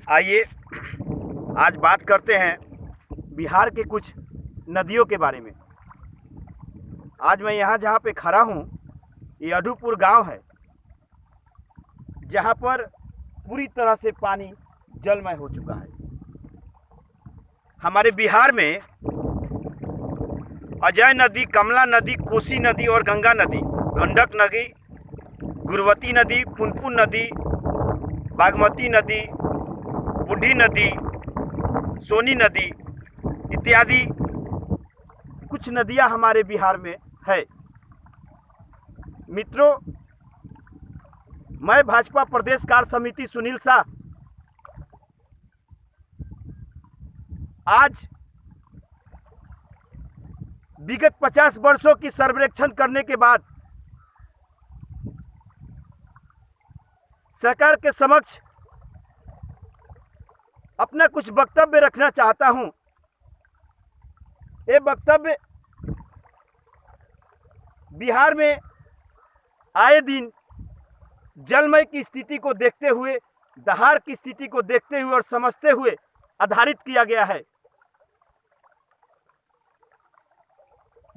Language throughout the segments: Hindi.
आइए आज बात करते हैं बिहार के कुछ नदियों के बारे में। आज मैं यहाँ जहाँ पे खड़ा हूँ ये अधूपुर गांव है, जहाँ पर पूरी तरह से पानी जलमय हो चुका है। हमारे बिहार में अजय नदी, कमला नदी, कोसी नदी और गंगा नदी, गंडक नदी, गुरवती नदी, पुनपुन नदी, बागमती नदी, बूढ़ी नदी, सोनी नदी इत्यादि कुछ नदियां हमारे बिहार में है। मित्रों, मैं भाजपा प्रदेश कार्य समिति सुनील शाह आज विगत 50 वर्षों की सर्वेक्षण करने के बाद सरकार के समक्ष अपना कुछ वक्तव्य रखना चाहता हूं। ये वक्तव्य बिहार में आए दिन जलमय की स्थिति को देखते हुए, दहाड़ की स्थिति को देखते हुए और समझते हुए आधारित किया गया है।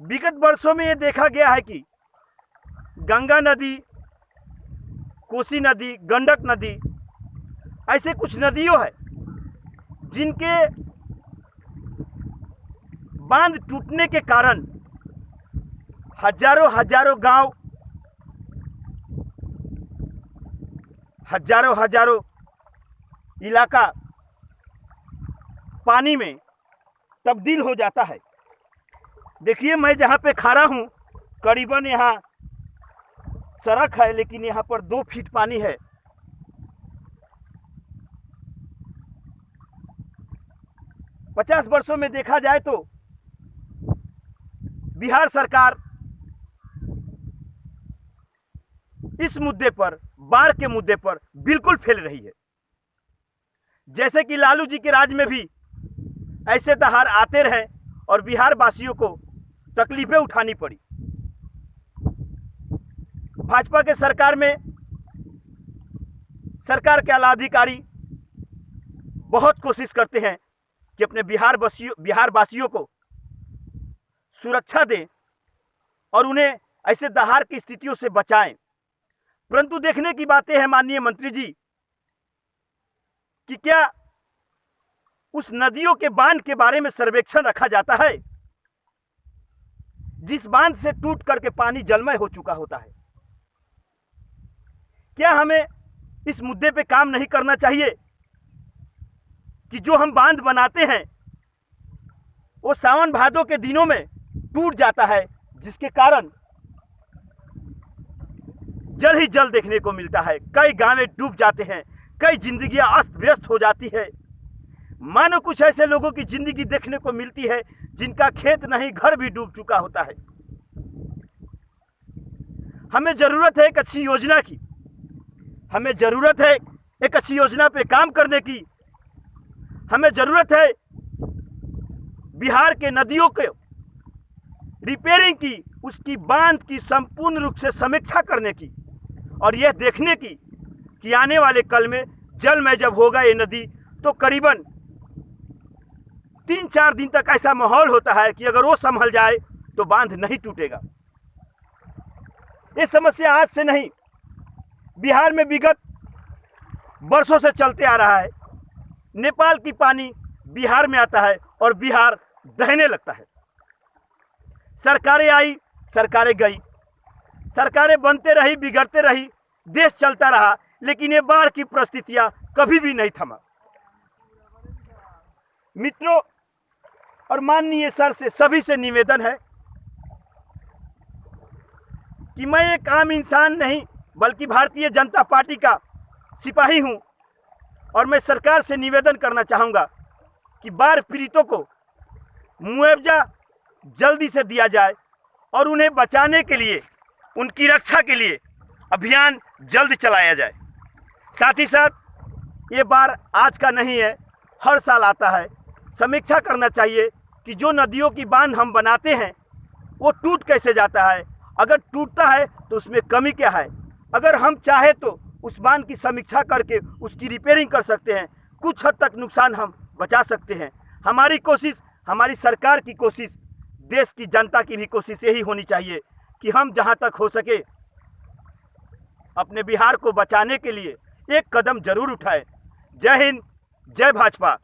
विगत वर्षों में ये देखा गया है कि गंगा नदी, कोसी नदी, गंडक नदी ऐसे कुछ नदियों है जिनके बांध टूटने के कारण हजारों गांव, हजारों इलाका पानी में तब्दील हो जाता है। देखिए, मैं जहां पे खड़ा हूं करीबन यहाँ सड़क है, लेकिन यहाँ पर 2 फीट पानी है। पचास वर्षों में देखा जाए तो बिहार सरकार इस मुद्दे पर, बाढ़ के मुद्दे पर बिल्कुल फेल रही है। जैसे कि लालू जी के राज में भी ऐसे दहाड़ आते रहे और बिहार वासियों को तकलीफें उठानी पड़ी। भाजपा के सरकार में सरकार के आला अधिकारी बहुत कोशिश करते हैं कि अपने बिहार वासियों को सुरक्षा दें और उन्हें ऐसे दहाड़ की स्थितियों से बचाएं। परंतु देखने की बातें हैं माननीय मंत्री जी कि क्या उस नदियों के बांध के बारे में सर्वेक्षण रखा जाता है जिस बांध से टूट करके पानी जलमय हो चुका होता है? क्या हमें इस मुद्दे पे काम नहीं करना चाहिए कि जो हम बांध बनाते हैं वो सावन भादों के दिनों में टूट जाता है, जिसके कारण जल ही जल देखने को मिलता है। कई गांवें डूब जाते हैं, कई जिंदगियां अस्त व्यस्त हो जाती है। मानो कुछ ऐसे लोगों की जिंदगी देखने को मिलती है जिनका खेत नहीं, घर भी डूब चुका होता है। हमें जरूरत है एक अच्छी योजना की, हमें जरूरत है एक अच्छी योजना पे काम करने की। हमें जरूरत है बिहार के नदियों के रिपेयरिंग की, उसकी बांध की संपूर्ण रूप से समीक्षा करने की और यह देखने की कि आने वाले कल में जलमय जब होगा ये नदी तो करीबन 3-4 दिन तक ऐसा माहौल होता है कि अगर वो संभल जाए तो बांध नहीं टूटेगा। ये समस्या आज से नहीं, बिहार में विगत वर्षों से चलते आ रहा है। नेपाल की पानी बिहार में आता है और बिहार बहने लगता है। सरकारें आई, सरकारें गई, सरकारें बनते रही, बिगड़ते रही, देश चलता रहा, लेकिन ये बाढ़ की परिस्थितियां कभी भी नहीं थमा। मित्रों और माननीय सर से सभी से निवेदन है कि मैं एक आम इंसान नहीं बल्कि भारतीय जनता पार्टी का सिपाही हूं और मैं सरकार से निवेदन करना चाहूँगा कि बाढ़ पीड़ितों को मुआवजा जल्दी से दिया जाए और उन्हें बचाने के लिए, उनकी रक्षा के लिए अभियान जल्द चलाया जाए। साथ ही साथ ये बाढ़ आज का नहीं है, हर साल आता है। समीक्षा करना चाहिए कि जो नदियों की बांध हम बनाते हैं वो टूट कैसे जाता है, अगर टूटता है तो उसमें कमी क्या है, अगर हम चाहे तो उस बांध की समीक्षा करके उसकी रिपेयरिंग कर सकते हैं। कुछ हद तक नुकसान हम बचा सकते हैं। हमारी कोशिश, हमारी सरकार की कोशिश, देश की जनता की भी कोशिश यही होनी चाहिए कि हम जहां तक हो सके अपने बिहार को बचाने के लिए एक कदम जरूर उठाएं। जय हिंद, जय भाजपा।